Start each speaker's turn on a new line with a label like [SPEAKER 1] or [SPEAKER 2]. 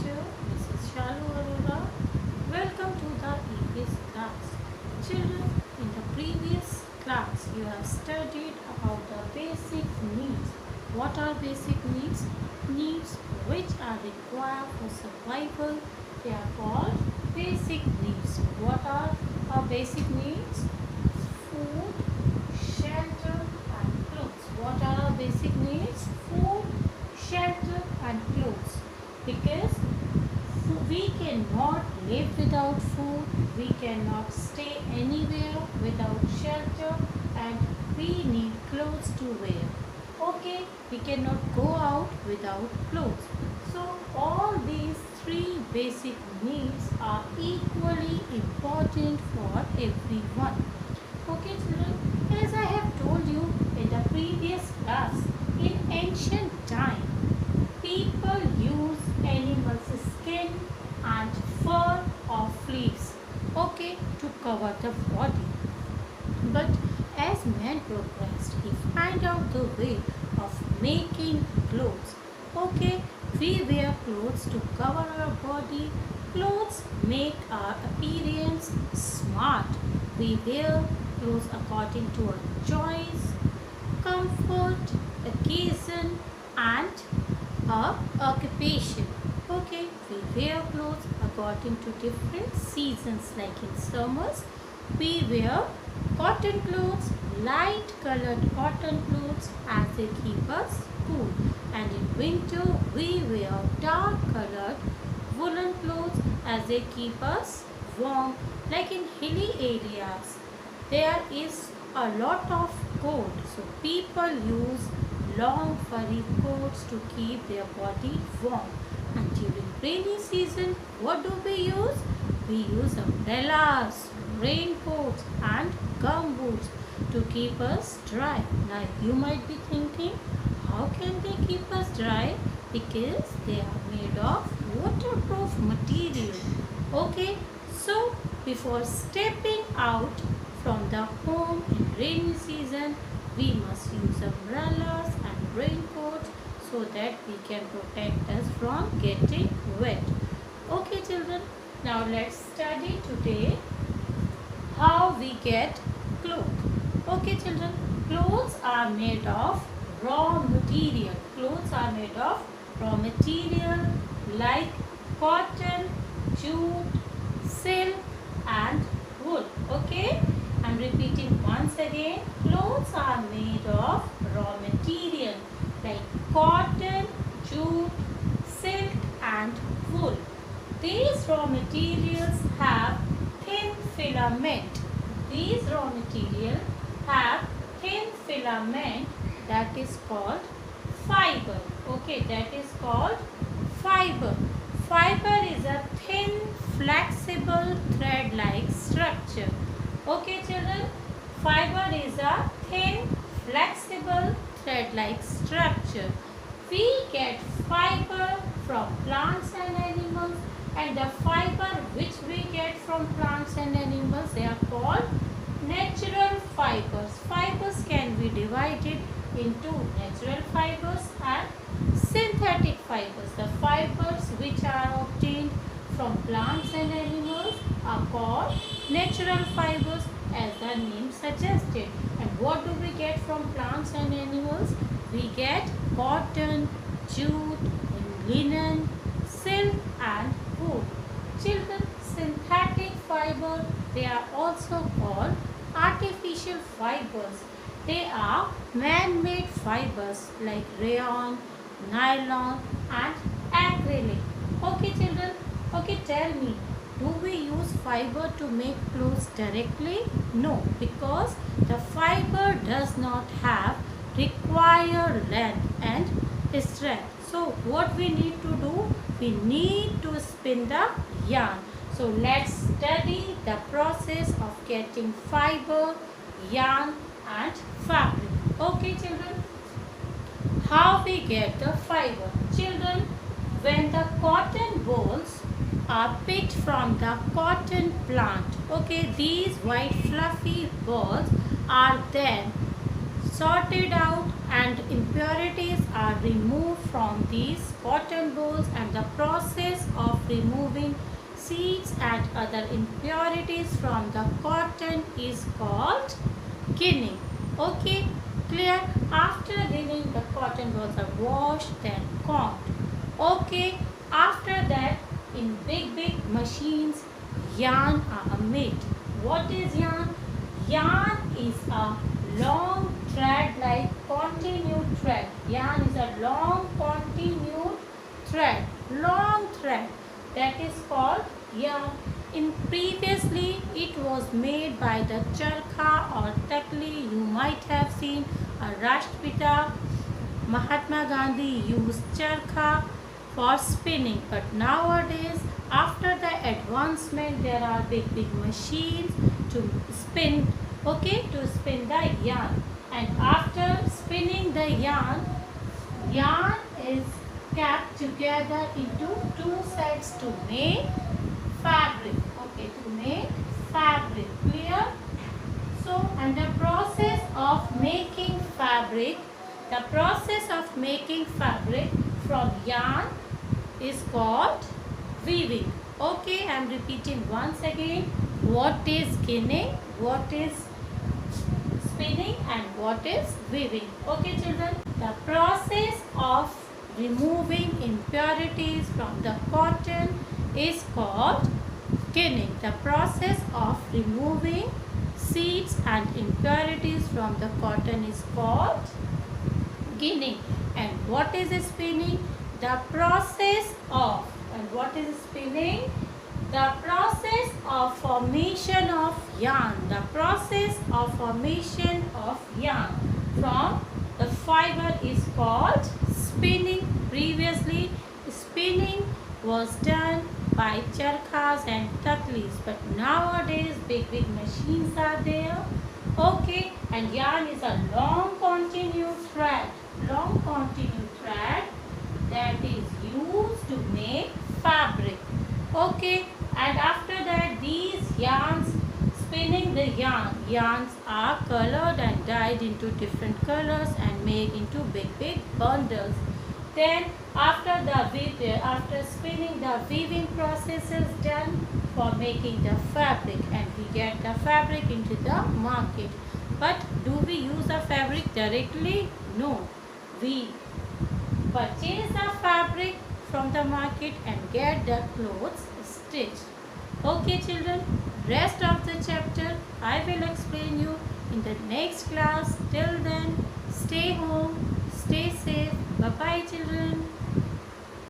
[SPEAKER 1] teacher, Mrs. Shalu Arora. Welcome to the EPS class. Children, in the previous class, you have studied about the basic needs. What are basic needs? Needs which are required for survival. They are called basic needs. What are our basic needs? Food, shelter, and clothes. What are our basic needs? Food, shelter, and clothes. Because we cannot live without food, we cannot stay anywhere without shelter, and we need clothes to wear. Okay, we cannot go out without clothes. So all these three basic needs are equally important for everyone. Okay children, as I have told you in the previous class, in ancient time, people use animals' skin and fur or fleece, okay, to cover the body. But as man progressed, he find out the way of making clothes. Okay, we wear clothes to cover our body. Clothes make our appearance smart. We wear clothes according to our choice, comfort, occasion, and our occupation. Okay, we wear clothes according to different seasons. Like in summers, we wear cotton clothes, light colored cotton clothes as they keep us cool. And in winter, we wear dark colored woolen clothes as they keep us warm. Like in hilly areas, there is a lot of cold, so people use long furry coats to keep their body warm. And during rainy season, what do we use? We use umbrellas, raincoats, and gumboots to keep us dry. Now you might be thinking, how can they keep us dry? Because they are made of waterproof material. Okay, so before stepping out from the home in rainy season, we must use umbrellas and raincoats so that we can protect us from getting wet. Okay children, now let's study today how we get clothes. Okay children, clothes are made of raw material. Clothes are made of raw material like cotton, jute, silk, and wool. Okay, I'm repeating once again. Clothes are made of raw material like cotton, jute, silk, and wool. These raw materials have thin filament. These raw materials have thin filament that is called fiber. Okay, that is called fiber. Fiber is a thin, flexible, thread-like structure. Okay, children, fiber is a thin, flexible, thread-like structure. We get fiber from plants and animals, and the fiber which we get from plants and animals, they are called natural fibers. Fibers can be divided into natural fibers and synthetic fibers. The fibers which are obtained from plants and animals are called natural fibers, as the name suggested. And what do we get from plants and animals? We get cotton, jute, linen, silk, and wool. Children, synthetic fiber, they are also called artificial fibers. They are man-made fibers like rayon, nylon, and acrylic. Okay children, okay, tell me, do we use fiber to make clothes directly? No, because the fiber does not have required length and strength. So what we need to do? We need to spin the yarn. So let's study the process of getting fiber, yarn, and fabric. Okay children, how we get the fiber? Children, when the cotton balls are picked from the cotton plant, okay, these white fluffy balls are then sorted out and impurities are removed from these cotton balls, and the process of removing seeds and other impurities from the cotton is called ginning. Okay, clear? After ginning, the cotton balls are washed, then combed. Okay, after that, in big machines, yarn are made. What is yarn? Yarn is a long thread, like continued thread. Yarn is a long continued thread, long thread, that is called yarn. In previously it was made by the charkha or takli. You might have seen a Rashtrapita Mahatma Gandhi used charkha for spinning, but nowadays after the advancement there are big machines to spin, okay, to spin the yarn. And after spinning the yarn is kept together into two sets to make fabric, okay, to make fabric. Clear? So, and the process of making fabric, from yarn is called weaving. Okay, I am repeating once again. What is ginning, what is spinning, and what is weaving? Okay, children. The process of removing impurities from the cotton is called ginning. The process of removing seeds and impurities from the cotton is called ginning. And what is spinning? The process of, and what is spinning? The process of formation of yarn. The process of formation of yarn from the fiber is called spinning. Previously, spinning was done by charkhas and taklis, but nowadays big machines are there. Okay, and yarn is a long continued thread, that is used to make fabric. Okay, and after that these yarns, spinning the yarns are colored and dyed into different colors and made into big bundles. Then after spinning, the weaving process is done for making the fabric, and we get the fabric into the market. But do we use the fabric directly? No, we purchase the fabric from the market and get the clothes stitched. Okay, children, rest of the chapter I will explain you in the next class. Till then, stay home, stay safe. Bye bye, children.